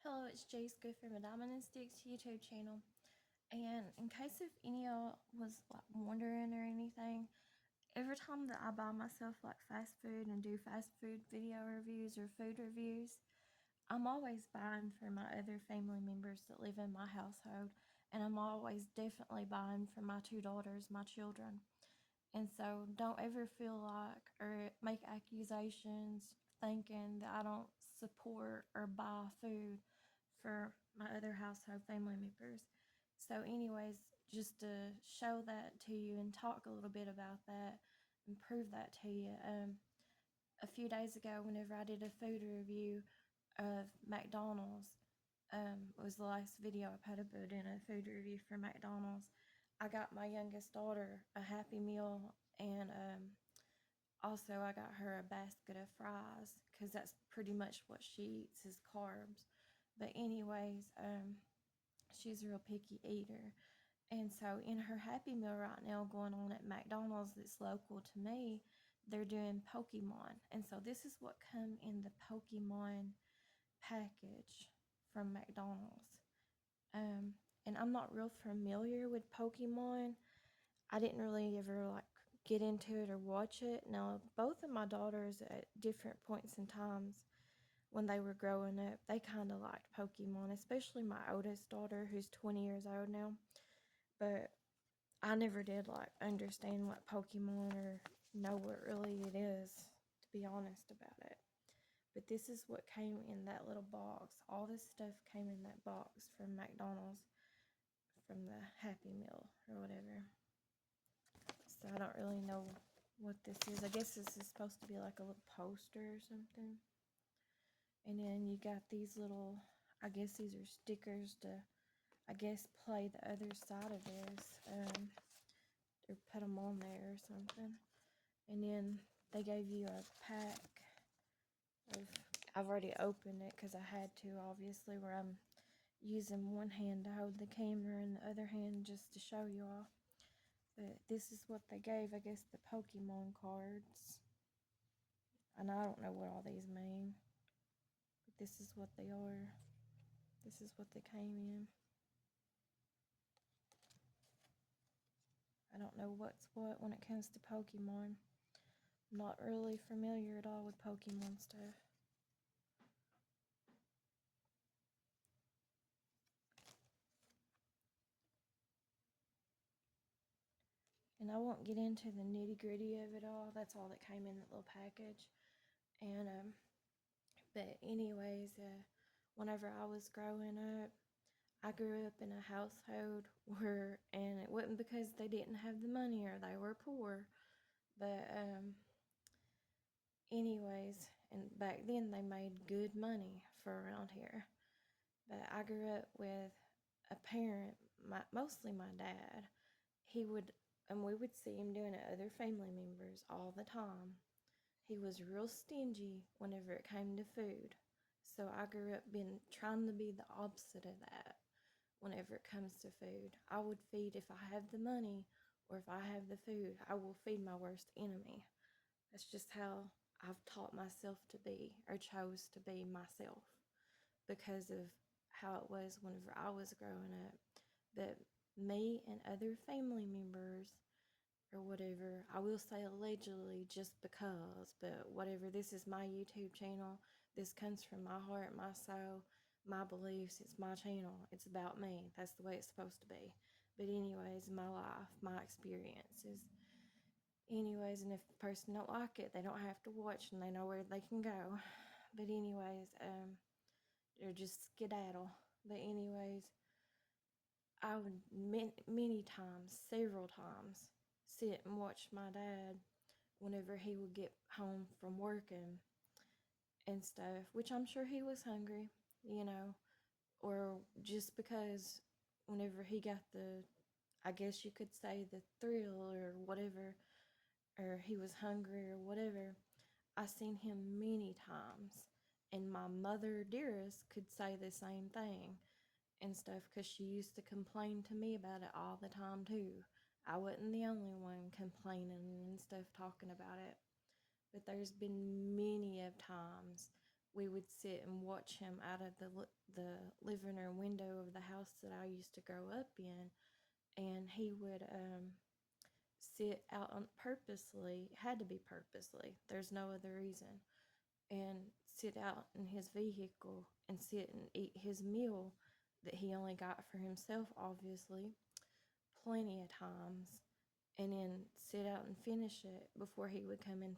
Hello, it's Jace Go from a Diamond and Sticks YouTube channel. And in case if any of y'all was like wondering or anything, every time that I buy myself like fast food and do fast food video reviews or food reviews, I'm always buying for my other family members that live in my household. And I'm always definitely buying for my two daughters, my children. And so don't ever feel like or make accusations thinking that I don't support or buy food for my other household family members. So, anyways, just to show that to you and talk a little bit about that and prove that to you. A few days ago, whenever I did a food review of McDonald's, it was the last video I put up in a food review for McDonald's. I got my youngest daughter a Happy Meal, and also I got her a basket of fries because that's pretty much what she eats is carbs. But anyways, she's a real picky eater. And so in her Happy Meal right now going on at McDonald's that's local to me, they're doing Pokemon. And so this is what come in the Pokemon package from McDonald's. And I'm not real familiar with Pokemon. I didn't really ever like get into it or watch it. Now, both of my daughters at different points in times when they were growing up, they kind of liked Pokemon, especially my oldest daughter who's 20 years old now. But I never did like understand what Pokemon or know what really it is, to be honest about it. But this is what came in that little box. All this stuff came in that box from McDonald's from the Happy Meal or whatever. So I don't really know what this is. I guess this is supposed to be like a little poster or something. And then you got these little, I guess these are stickers to, I guess, play the other side of this. Or put them on there or something. And then they gave you a pack of, I've already opened it because I had to, obviously, where I'm using one hand to hold the camera and the other hand just to show you all. But this is what they gave, I guess, the Pokemon cards. And I don't know what all these mean. But this is what they are. This is what they came in. I don't know what's what when it comes to Pokemon. I'm not really familiar at all with Pokemon stuff. And I won't get into the nitty gritty of it all. That's all that came in that little package. And but anyways, whenever I was growing up, I grew up in a household where, and it wasn't because they didn't have the money or they were poor, but anyways, and back then they made good money for around here. But I grew up with a parent, mostly my dad. He would, and we would see him doing it other family members all the time. He was real stingy whenever it came to food. So I grew up being trying to be the opposite of that whenever it comes to food. I would feed if I have the money or if I have the food, I will feed my worst enemy. That's just how I've taught myself to be or chose to be myself because of how it was whenever I was growing up. But me and other family members or whatever, I will say allegedly just because, but whatever, this is my YouTube channel. This comes from my heart, my soul, my beliefs. It's my channel. It's about me. That's the way it's supposed to be. But anyways, my life, my experiences. Anyways, and if the person don't like it, they don't have to watch and they know where they can go. But anyways, they're just skedaddle. But anyways, I would many times, several times, sit and watch my dad whenever he would get home from working and stuff, which I'm sure he was hungry, you know, or just because whenever he got the, I guess you could say, the thrill or whatever, or he was hungry or whatever, I seen him many times. And my mother dearest could say the same thing and stuff because she used to complain to me about it all the time too. I wasn't the only one complaining and stuff talking about it. But there's been many of times we would sit and watch him out of the living room window of the house that I used to grow up in, and he would sit out on purposely, had to be purposely, there's no other reason, and sit out in his vehicle and sit and eat his meal that he only got for himself, obviously, plenty of times, and then sit out and finish it before he would come into